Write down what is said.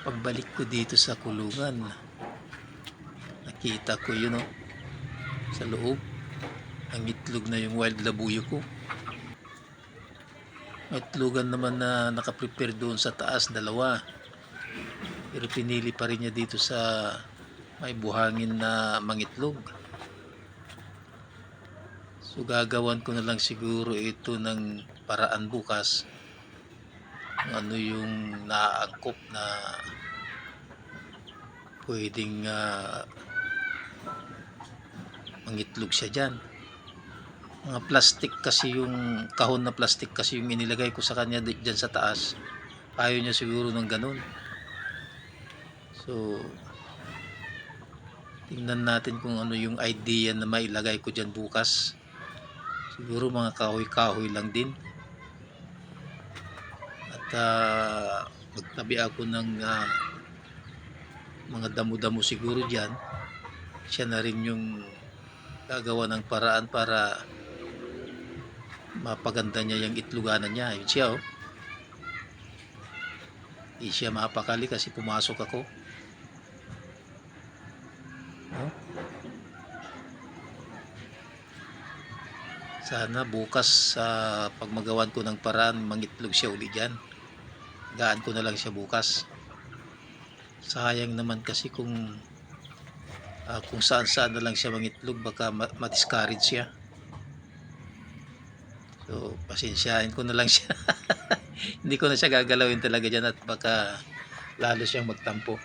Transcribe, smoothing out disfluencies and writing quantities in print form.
Pagbalik ko dito sa kulungan, nakita ko yun, oh, sa loob. Ang itlog na yung wild labuyo ko. May itlogan naman na nakaprepare doon sa taas, dalawa. Pero pinili pa rin niya dito sa may buhangin na mangitlog. So gagawan ko na lang siguro ito ng paraan bukas. Kung ano yung naaangkop na pwedeng mangitlog siya dyan. Mga plastic kasi yung kahon na plastic kasi yung inilagay ko sa kanya dyan sa taas. Ayaw niya siguro ng ganun. So tingnan natin kung ano yung idea na mailagay ko dyan bukas. Siguro mga kahoy-kahoy lang din. At magtabi ako ng mga damo-damo siguro dyan. Siya na rin yung gagawa ng paraan para mapaganda niya yung itloganan niya. Yun siya, oh. Hindi siya mapakali kasi pumasok ako. Oh. Sana bukas pag magawan ko ng paraan mangitlog siya uli dyan. Gaan ko na lang siya bukas. Sayang naman kasi kung saan-saan na lang siya mangitlog, baka ma-discourage siya. So pasensyahin ko na lang siya. Hindi ko na siya gagalawin talaga dyan at baka lalo siyang magtampo.